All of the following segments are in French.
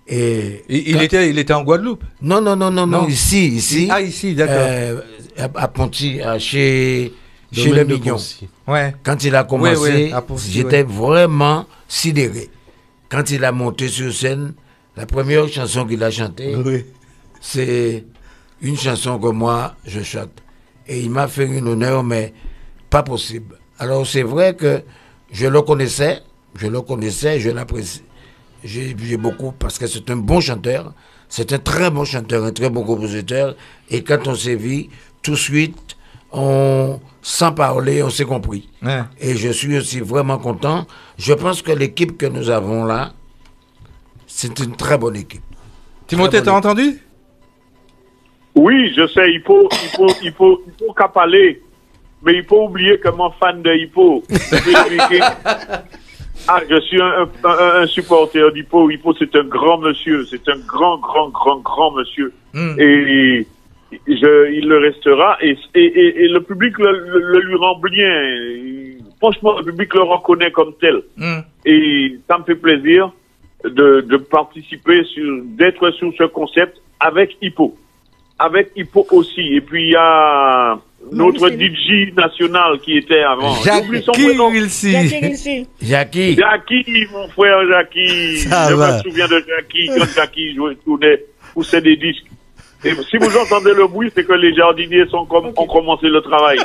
Et il était en Guadeloupe? Non, ici. Ah, ici, d'accord. À Ponty, chez le Mignon. Ouais. Quand il a commencé, Ponty, j'étais vraiment sidéré. Quand il a monté sur scène, la première chanson qu'il a chantée, c'est une chanson que moi, je chante. Et il m'a fait un honneur, mais pas possible. Alors, c'est vrai que je le connaissais, je l'apprécie. J'ai beaucoup, parce que c'est un bon chanteur, c'est un très bon chanteur, un très bon compositeur. Et quand on s'est vu, tout de suite, sans parler, on s'est compris. Ouais. Et je suis aussi vraiment content. Je pense que l'équipe que nous avons là, c'est une très bonne équipe. Timothée, t'as entendu? Oui, je sais, il faut qu'à parler. Mais il faut oublier que mon fan de Hippo. Je suis un supporter d'Hippo. Hippo, c'est un grand monsieur. C'est un grand monsieur. Et il le restera. Et le public le lui rend bien. Franchement, le public le reconnaît comme tel. Et ça me fait plaisir de participer, d'être sur ce concept avec Hippo. Avec Hippo aussi. Et puis, il y a notre DJ national qui était avant. Jackie, mon frère Jackie. Je me souviens de Jackie quand Jackie tournait, poussait des disques. Et si vous entendez le bruit, c'est que les jardiniers ont commencé le travail.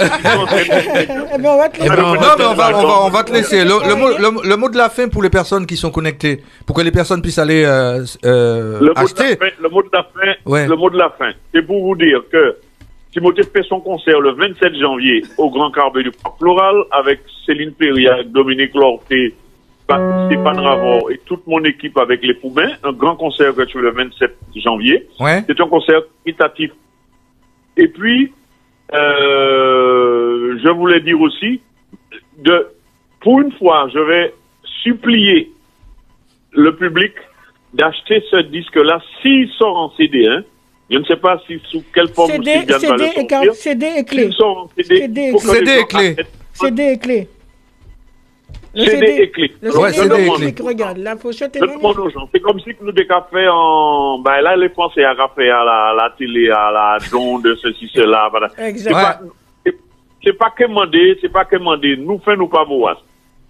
On va te laisser. Le mot de la fin pour les personnes qui sont connectées, pour que les personnes puissent aller acheter. Le mot de la fin, c'est pour vous dire que Timothée fait son concert le 27 janvier au Grand Carbet du Parc Floral avec Céline Perry, avec Dominique Lorté, Stéphane Ravor et toute mon équipe avec les Poubins. Un grand concert gratuit le 27 janvier. Ouais. C'est un concert qualitatif. Et puis, je voulais dire aussi, pour une fois, je vais supplier le public d'acheter ce disque-là s'il sort en CD, hein. Je ne sais pas sous quelle forme CD et clé. CD et clé. CD et clé. CD et clé. Regarde, la pochette est magnifique. C'est comme si nous des cafés là, les Français à café à la télé, à la don de ceci, cela. Voilà. Exactement. C'est pas quémander, nous faisons pas voir.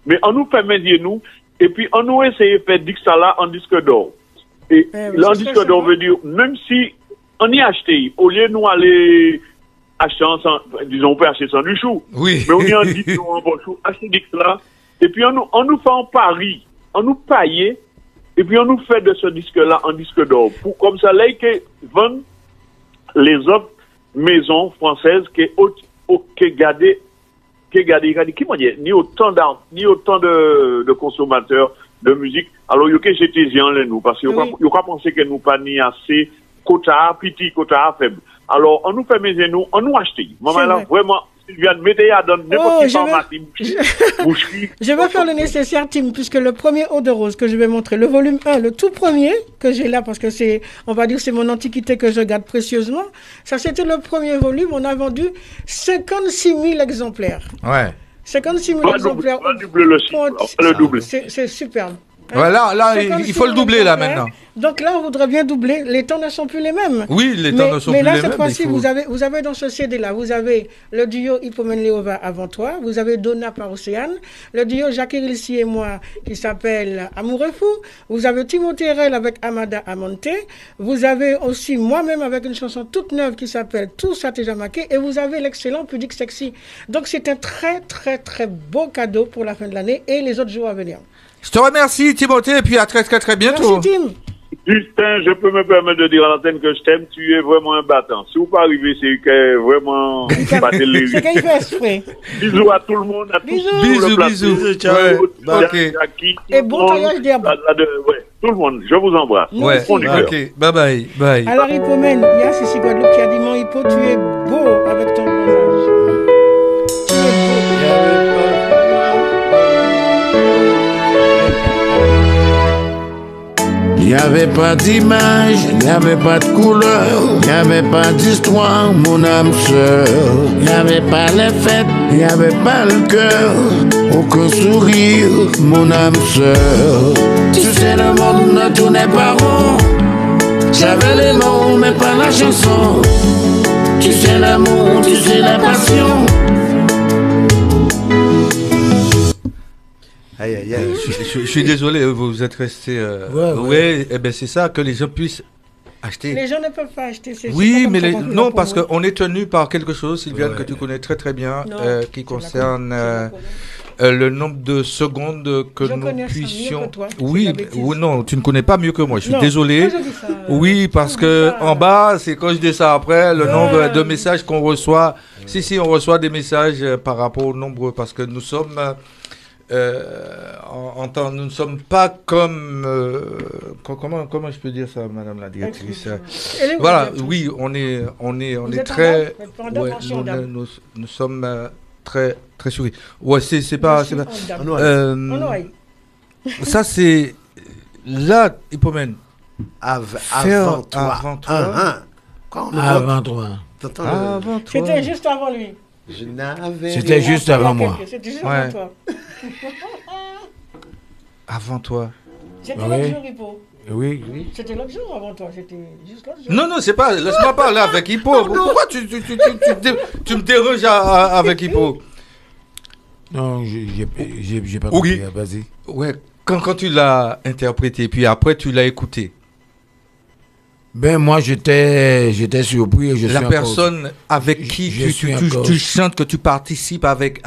Mais on nous fait médier nous, et puis on nous essaye de faire disque ça là en disque d'or. Et le disque d'or veut dire, même si on y a acheté, au lieu de nous aller acheter disons, on peut acheter sans du chou. Oui. Mais on y a dit, un bon chou, acheter disque là. Et puis on nous fait un pari, on nous paye, et puis on nous fait de ce disque-là un disque d'or. Comme ça, là, que vendent les autres maisons françaises qui gardent, qui m'ont dit, ni autant de consommateurs de musique. Alors, il y a que j'étais nous, parce qu'il y a pensé que nous pas ni assez quota petit, quota faible. Alors, on nous fait maison, nous, on nous achète. Maman, là, vraiment, Sylviane, mettez à donner n'importe qui pharmacie, boucherie. Je vais faire le nécessaire, Tim, puisque le premier Eau de Rose que je vais montrer, le volume 1, le tout premier que j'ai là, parce que c'est, on va dire, c'est mon antiquité que je garde précieusement. Ça, c'était le premier volume. On a vendu 56 000 exemplaires. Ouais. 56 000 exemplaires. On va doubler le double. C'est superbe. Voilà, là, il faut le doubler, là, maintenant. Donc là, on voudrait bien doubler. Les temps ne sont plus les mêmes. Oui, les temps ne sont plus les mêmes. Mais là, cette fois-ci, vous avez dans ce CD-là, vous avez le duo Hippomen Léova avant toi, vous avez Donna par Océane, le duo Jackie Rilsi et moi qui s'appelle Amoureux Fou, vous avez Timothée Rel avec Amada Amonte, vous avez aussi moi-même avec une chanson toute neuve qui s'appelle Tout ça t'est jamais marqué, et vous avez l'excellent Pudique Sexy. Donc c'est un très, très, très beau cadeau pour la fin de l'année et les autres jours à venir. Je te remercie, Timothée, et puis à très, très, très bientôt. Merci, Tim. Justin, je peux me permettre de dire à l'antenne que je t'aime, tu es vraiment un battant. Si vous pas arrivé, c'est que vraiment, c'est qu'il fait exprès. Bisous à tout le monde, à tous. Bisous. Ciao. Ok. Et bon voyage d'herbe. Tout le monde, je vous embrasse. Ouais. Ok, bye. Alors, Hippomen, il y a Cécile Guadeloupe qui a dit, mon Hippo, tu es beau avec ton bronzage. Tu es beau. Il n'y avait pas d'image, il n'y avait pas de couleur, il n'y avait pas d'histoire, mon âme sœur. Il n'y avait pas les fêtes, il n'y avait pas le cœur, aucun sourire, mon âme sœur. Tu sais, le monde ne tournait pas rond. J'avais les mots, mais pas la chanson. Tu sais l'amour, tu sais la passion. Aïe, aïe, aïe. Je suis désolé, vous êtes resté. Ouais. Eh ben c'est ça, que les gens puissent acheter. Les gens ne peuvent pas acheter ces Oui, mais non, parce qu'on est tenu par quelque chose, Sylviane, que tu connais très très bien, Non, qui concerne le nombre de secondes que Je nous connais ça mieux puissions. que toi, Oui, c'est la bêtise. oui, non, tu ne connais pas mieux que moi. Je suis Non, désolé. moi, je dis ça, Oui, parce je dis que ça. en bas, c'est quand je dis ça après, le Ouais. nombre de messages qu'on reçoit. Si, on reçoit des messages par rapport au nombre, parce que nous sommes. Nous ne sommes pas comme comment je peux dire ça, Madame la directrice. Voilà, oui, on est êtes très, en dame, ouais, en dame. nous sommes très très souris. Ouais, c'est pas. Ça c'est là, Hippomène. Avant toi. Quand on Avant toi. t'entends Avant toi. C'était juste avant lui. Je n'avais C'était rien. juste avant moi. C'était juste Ouais. avant toi. Avant toi. C'était Oui. l'autre jour, Hippo. Oui. C'était l'autre jour avant toi. C'était juste l'autre jour. Non, c'est pas. Laisse-moi parler avec Hippo. Pourquoi tu me déranges avec Hippo? Non, j'ai pas Oui. compris. Vas-y. Ouais, quand tu l'as interprété, puis après tu l'as écouté, Ben moi j'étais surpris et je la suis personne avec qui je suis encore- tu chantes, que tu participes avec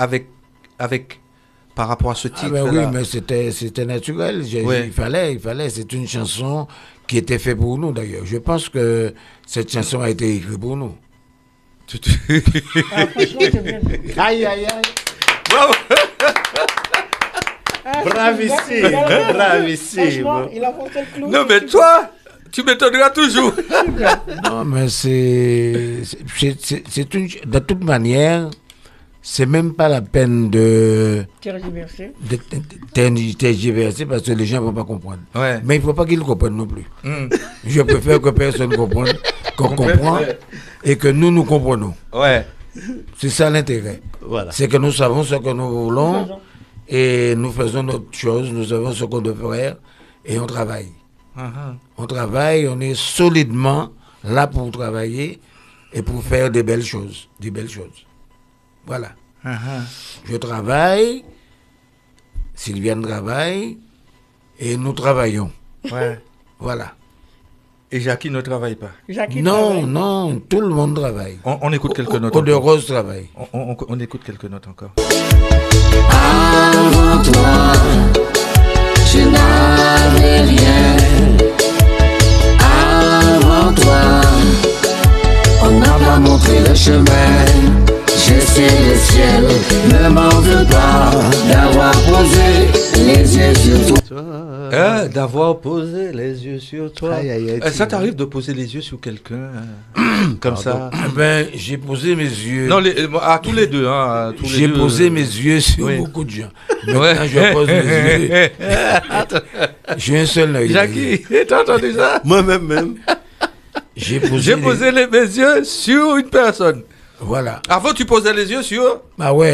par rapport à ce Ah titre. ben oui, mais c'était naturel. Ouais. Il fallait. C'est une chanson qui était faite pour nous d'ailleurs. Je pense que cette chanson a été écrite pour nous. Ah, franchement, c'est bien. Aïe, aïe, aïe. Bravo. Ah, Bravissime, bravissime. Franchement, il a porté le clou. Non, mais toi, tu m'étonneras toujours. Non, mais c'est une. De toute manière, c'est même pas la peine de Tergiversé. tergiverser parce que les gens ne vont pas comprendre. Ouais. Mais il ne faut pas qu'ils comprennent non plus. Hmm. Je préfère que personne comprenne, qu'on comprend et que nous comprenons. Ouais. C'est ça l'intérêt. Voilà. C'est que nous savons ce que nous voulons et nous faisons notre chose, nous savons ce qu'on doit faire et on travaille. On travaille, on est solidement là pour travailler et pour faire des belles choses. Voilà. Je travaille, Sylviane travaille et nous travaillons. Ouais. Voilà. Et Jackie ne travaille pas. Jackie Non, travaille. non, tout le monde travaille. On écoute quelques notes. Eau de encore. Rose travaille. On écoute quelques notes encore. Avant toi, je n'avais rien. Avant toi, on n'a pas montré le chemin. Je sais le ciel, ne m'en veux pas d'avoir posé les yeux sur toi. D'avoir posé les yeux sur toi. Aïe, aïe, aïe, Ça tu- t'arrive de poser les yeux sur quelqu'un comme ça? Eh ben, j'ai posé mes yeux. Non, à tous les deux. Hein, à tous les J'ai deux. posé mes yeux sur Oui. beaucoup de gens. Maintenant, je pose mes yeux. J'ai un seul œil. Jackie, t'as entendu ça? Moi-même, même. J'ai posé. J'ai posé mes yeux sur une personne. Voilà. Avant, tu posais les yeux sur... Ah ouais.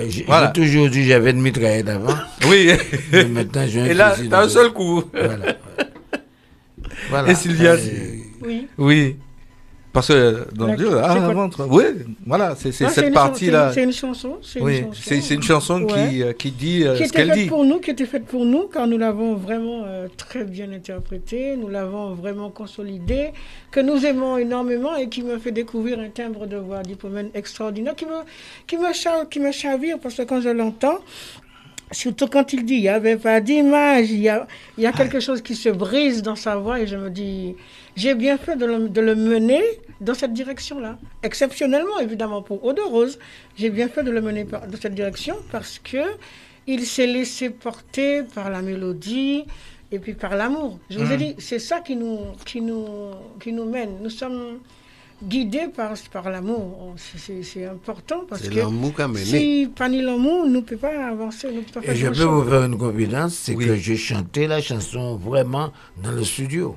J'ai Voilà. toujours dit j'avais une mitraillette avant. Oui. Mais maintenant, j'ai un Et là, fusil t'as un dans seul le- coup. Voilà. Et Sylviane? Oui. Oui. Parce que dans La- Dieu, c'est quoi? avant, oui, voilà, c'est Ah, cette une partie-là. C'est une chanson. C'est Oui, une chanson. c'est une chanson Ouais. qui dit Qui ce était qu'elle faite dit. pour nous, qui était faite pour nous, car nous l'avons vraiment très bien interprétée, nous l'avons vraiment consolidée, que nous aimons énormément et qui me fait découvrir un timbre de voix d'Hippomène extraordinaire, qui me chavire parce que quand je l'entends, surtout quand il dit il n'y avait pas d'image, il y a quelque chose qui se brise dans sa voix et je me dis j'ai bien fait de le mener dans cette direction-là. Exceptionnellement, évidemment, pour Eau de Rose, j'ai bien fait de le mener dans cette direction parce que il s'est laissé porter par la mélodie et puis par l'amour. Je vous ai dit, c'est ça qui nous mène. Nous sommes guidés par l'amour. C'est important parce C'est que l'amour qui a mené. si pas ni l'amour, on ne peut pas avancer, on ne peut pas faire Et je peux grand-chose. vous faire une confidence, c'est Oui. que j'ai chanté la chanson vraiment dans le studio.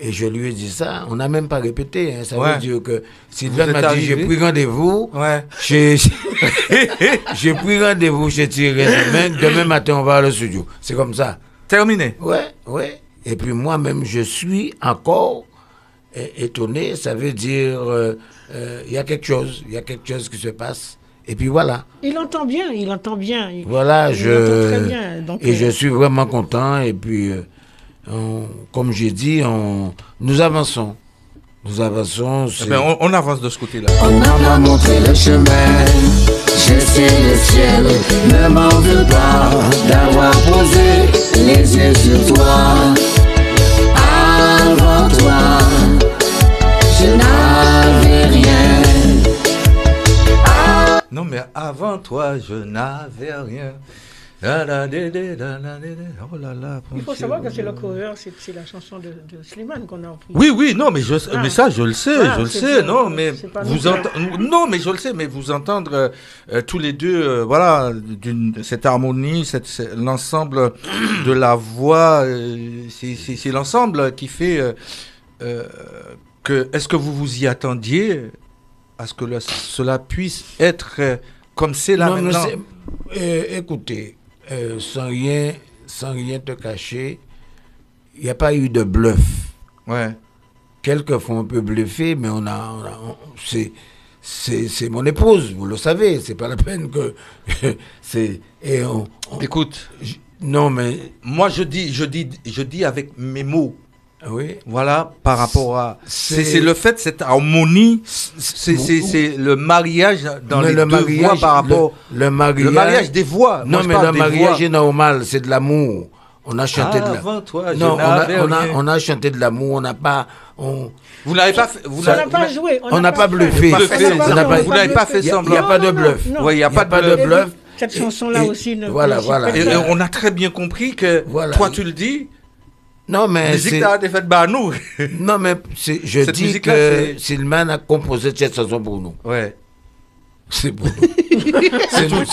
Et je lui ai dit ça, on n'a même pas répété. Hein. Ça Ouais. veut dire que Sylvain êtes m'a dit, j'ai arrivé? pris rendez-vous. Ouais. J'ai pris rendez-vous chez Thierry demain matin on va au studio. C'est comme ça. Terminé. Ouais, ouais. Et puis moi-même, je suis encore étonné. Ça veut dire, il y a quelque chose qui se passe. Et puis voilà. Il entend bien. Voilà, il entend très bien. Donc, et je suis vraiment content. Et puis, comme j'ai dit, nous avançons. Nous avançons. Eh bien, on avance de ce côté-là. On n'a pas montré le chemin. Je sais le ciel ne m'en veut pas d'avoir posé les yeux sur toi. Avant toi, je n'avais rien. Non, mais avant toi, je n'avais rien. Oh là là. il faut savoir que c'est le cover, c'est la chanson de Slimane qu'on a repris. Oui, non, mais mais ça, je le sais, Voilà, je le c'est sais, bien, non, mais c'est pas vous nous. non, mais je le sais, mais vous entendre tous les deux, voilà, cette harmonie, l'ensemble de la voix, c'est l'ensemble qui fait que. Est-ce que vous vous y attendiez à ce que cela puisse être comme c'est là Non, maintenant? Écoutez, sans rien te cacher, il n'y a pas eu de bluff. Ouais. Quelquefois on peut bluffer, mais c'est mon épouse, vous le savez, c'est pas la peine que Écoute, non mais moi je dis avec mes mots. oui. Voilà, par rapport à C'est- c'est le fait, cette harmonie, c'est le mariage dans Mais les le deux voix par rapport le mariage, le mariage des voix. Non, Moi, je mais parle le des mariage voix. est normal, c'est de l'amour. On a chanté de la... Avant toi, je Non, n'avais rien. on a chanté de l'amour, on n'a pas... Vous n'avez pas fait, On n'a pas joué. On n'a pas bluffé. On n'a pas- vous n'avez pas fait Il n'y semblant. a pas de bluff. Non. Ouais, il y a pas de bluff. Cette chanson-là Et- aussi ne voilà, peut s'y voilà. prêter. Et on a très bien compris que Voilà. toi tu le dis, Non, mais les c'est... t'as été faite par nous. Non, mais je Cette dis musique-là, que c'est- Slimane a composé cette chanson pour nous. Ouais. C'est pour nous.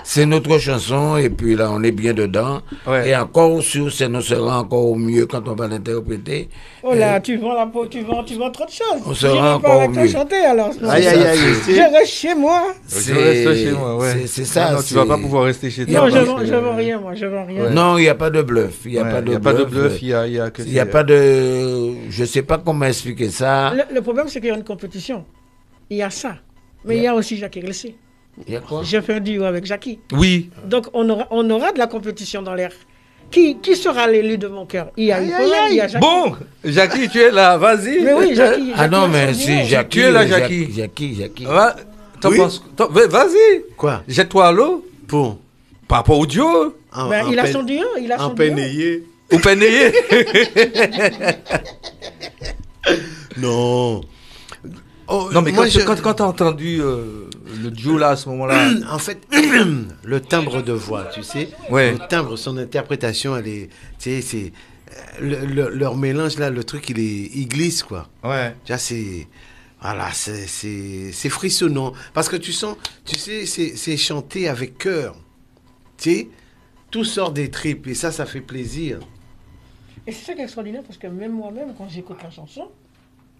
C'est notre chanson, et puis là, on est bien dedans. Ouais. Et encore sur scène, on sera encore mieux quand on va l'interpréter. Oh là, tu vends la peau, tu vends trop de choses. On sera J'irai pas encore avec toi mieux. chanter alors. Non, Aïe, ça, aïe, aïe. je reste chez moi. Je reste chez moi, ouais. C'est ça. Non, tu vas pas pouvoir rester chez Non, toi. Non, parce je que- vends rien, moi, je vends rien. Non, il n'y a pas de bluff. Il n'y a Ouais, pas de il y a pas de bluff, il y a que Il n'y a pas de... Je ne sais pas comment expliquer ça. Le problème, c'est qu'il y a une compétition. Il y a ça. Mais il y a aussi Jackie Relsé. Il y a quoi? J'ai fait un duo avec Jackie. Oui. Donc, on aura de la compétition dans l'air. Qui sera l'élu de mon cœur? Il y a Hippolyte, il y a Jackie. Bon, Jackie, tu es là, vas-y. Mais oui, Jackie. Ah non, Jackie mais a son c'est duo. Jackie. Tu es là, Jackie. Jackie. Ouais. T'en Oui. penses vas-y, Quoi? jette-toi à l'eau. Pour Par rapport au duo. Ben, il a son duo, il a son En duo. pénéier. Ou pénéer. Non. Oh, Non, mais moi, quand t'as entendu le duo là à ce moment-là. En fait, le timbre de voix, tu sais, Ouais. le timbre, son interprétation, elle est, tu sais, c'est leur mélange là, le truc, il glisse quoi. Ouais. Tu vois, voilà, c'est frissonnant parce que tu sens, tu sais, c'est chanté avec cœur, tu sais, tout sort des tripes et ça fait plaisir. Et c'est ça qui est extraordinaire parce que même moi-même, quand j'écoute la chanson,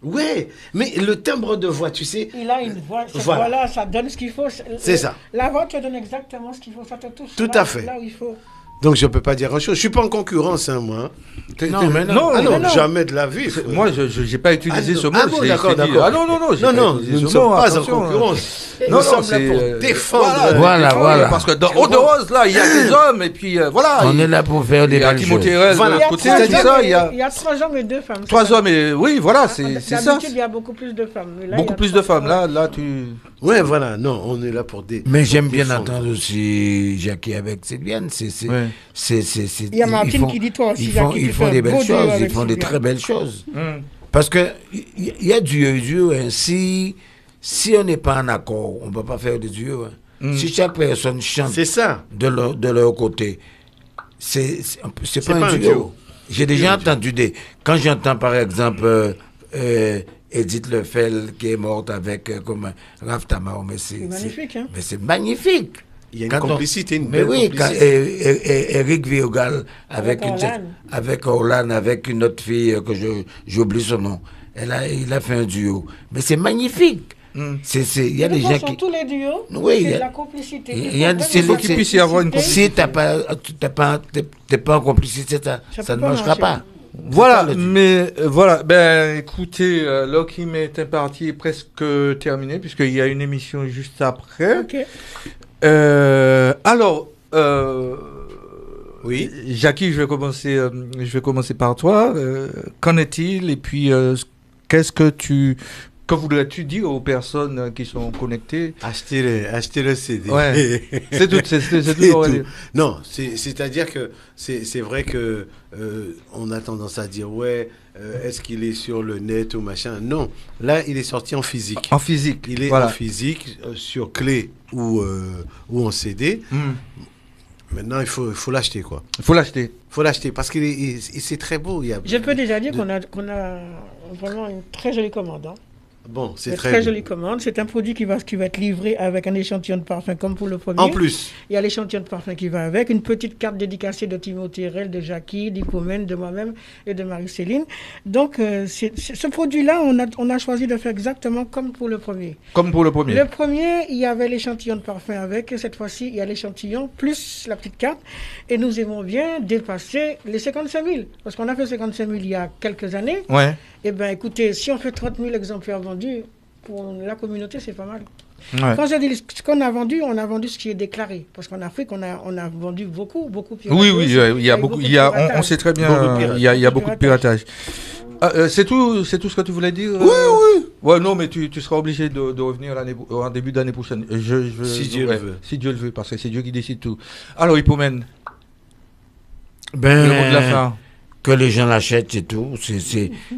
Ouais, mais le timbre de voix, tu sais, il a une voix, cette Voilà. voix-là, ça donne ce qu'il faut. C'est ça. La voix te donne exactement ce qu'il faut, ça te touche. Tout là, à fait. Là où il faut. donc je peux pas dire autre chose. Je suis pas en concurrence, hein, moi. Non, mais non. Non, Ah non, mais non. jamais de la vie. frère. Moi, je n'ai pas utilisé Ah, non. ce mot. Ah bon, j'ai d'accord, dit- d'accord. Ah non, j'ai pas Non, utilisé nous ne ce sommes mot, pas attention. en concurrence. Non, Nous sommes c'est, là pour défendre. Voilà. Parce que dans Eau de Rose, là, il y a des hommes, et puis voilà. On est là pour faire des Il y a belles Timothée choses. Rel de Voilà. l'autre Il y a côté, trois tout hommes ça. et- Il y a il y a 3 hommes et 2 femmes. 3 hommes, et oui, voilà, c'est ça. D'habitude, il y a beaucoup plus de femmes. Mais là, il y Beaucoup a plus de 3 femmes. Là, tu. Ouais, voilà. Non, on est là pour Mais j'aime bien défendre. entendre aussi Jackie avec Sylviane. Ouais. Il y a Martine qui dit toi aussi, Ils font, Jackie, ils tu font fais des un belles beau duo choses. Ils avec font des Sylviane. très belles choses. Hum. Parce que il y a duo. Hein. Si on n'est pas en accord, on ne peut pas faire de duo. Hein. Si chaque personne chante C'est ça. de leur côté, c'est pas un duo. J'ai déjà entendu quand j'entends par exemple Edith Lefel qui est morte avec comme Raph Tamao, mais c'est magnifique, hein. Mais c'est magnifique. Il y a une Quand on- complicité, une Mais belle oui, complicité. Eric Viogal Avec Orlane. avec Orlane, avec une autre fille que j'oublie son nom. Il a fait un duo. Mais c'est magnifique. Il y a des gens qui... tous les duos, Oui, c'est de la complicité. Il faut qu'il puisse y avoir une complicité. Si t'es pas en complicité, ça ne marchera pas. Voilà, mais voilà, ben écoutez, l'heure qui m'est impartie est presque terminée, puisqu'il y a une émission juste après. Ok. Alors, Oui. Jackie, je vais commencer par toi. Qu'en est-il? Et puis, que voudrais-tu dire aux personnes qui sont connectées? Acheter le CD. Ouais. C'est tout. C'est tout. Non, c'est-à-dire que c'est vrai que on a tendance à dire ouais, est-ce qu'il est sur le net ou machin? Non, là il est sorti en physique. En physique. Il est en physique sur clé ou en CD. Maintenant, il faut l'acheter, quoi. Il faut l'acheter parce que c'est très beau. Je peux déjà dire qu'on a vraiment une très jolie commande. Hein. Bon, c'est très jolie commande. C'est un produit qui va être livré avec un échantillon de parfum comme pour le premier. En plus. Il y a l'échantillon de parfum qui va avec, une petite carte dédicacée de Timothée Rel, de Jackie, d'Hypomène, de moi-même et de Marie-Céline. Donc, ce produit-là, on a choisi de faire exactement comme pour le premier. Comme pour le premier. Le premier, il y avait l'échantillon de parfum avec, et cette fois-ci, il y a l'échantillon plus la petite carte. Et nous aimons bien dépasser les 55 000. Parce qu'on a fait 55 000 il y a quelques années. Ouais. Eh bien, écoutez, si on fait 30 000 exemplaires vendus, pour la communauté, c'est pas mal. Ouais. Quand je dis ce qu'on a vendu, on a vendu ce qui est déclaré. Parce qu'en Afrique, on a vendu beaucoup piratage. Oui, il y a beaucoup. On sait très bien, il y a beaucoup de piratage. C'est tout ce que tu voulais dire? Oui. Ouais, non, mais tu seras obligé de revenir en début d'année prochaine. Si Dieu le veut. Si Dieu le veut, parce que c'est Dieu qui décide tout. Alors, Hypomène, le mot de la fin. Que les gens l'achètent, c'est tout.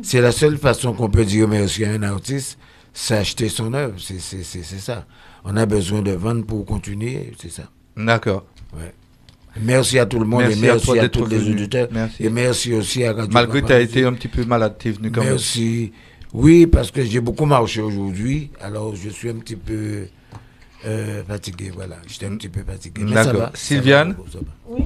C'est la seule façon qu'on peut dire merci à un artiste, c'est acheter son œuvre. C'est ça. On a besoin de vendre pour continuer, c'est ça. D'accord. Ouais. Merci à tout le monde, merci et merci à tous les venu. auditeurs. Merci. Et merci aussi à Radio Malgré que tu as été un petit peu malade, tu es venu quand même. Merci. Oui, parce que j'ai beaucoup marché aujourd'hui, alors je suis un petit peu fatigué, voilà. J'étais un petit peu fatigué. Mais ça va. Sylviane? Ça va. Oui.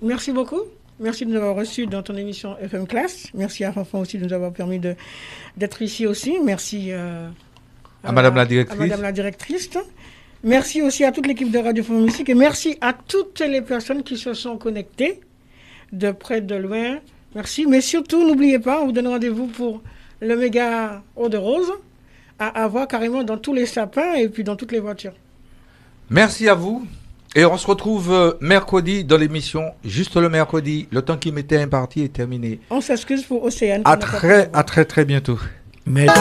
Merci beaucoup. Merci de nous avoir reçus dans ton émission FM Class. Merci à Fanfan aussi de nous avoir permis d'être ici aussi. Merci à Madame la directrice. À Madame la directrice. Merci aussi à toute l'équipe de Radio Fanfan Musique et merci à toutes les personnes qui se sont connectées de près, de loin. Merci. Mais surtout, n'oubliez pas, on vous donne rendez-vous pour le méga eau de rose à avoir carrément dans tous les sapins et puis dans toutes les voitures. Merci à vous. Et on se retrouve mercredi dans l'émission, juste le mercredi. Le temps qui m'était imparti est terminé. On s'excuse pour Océane. À très bientôt. Merci.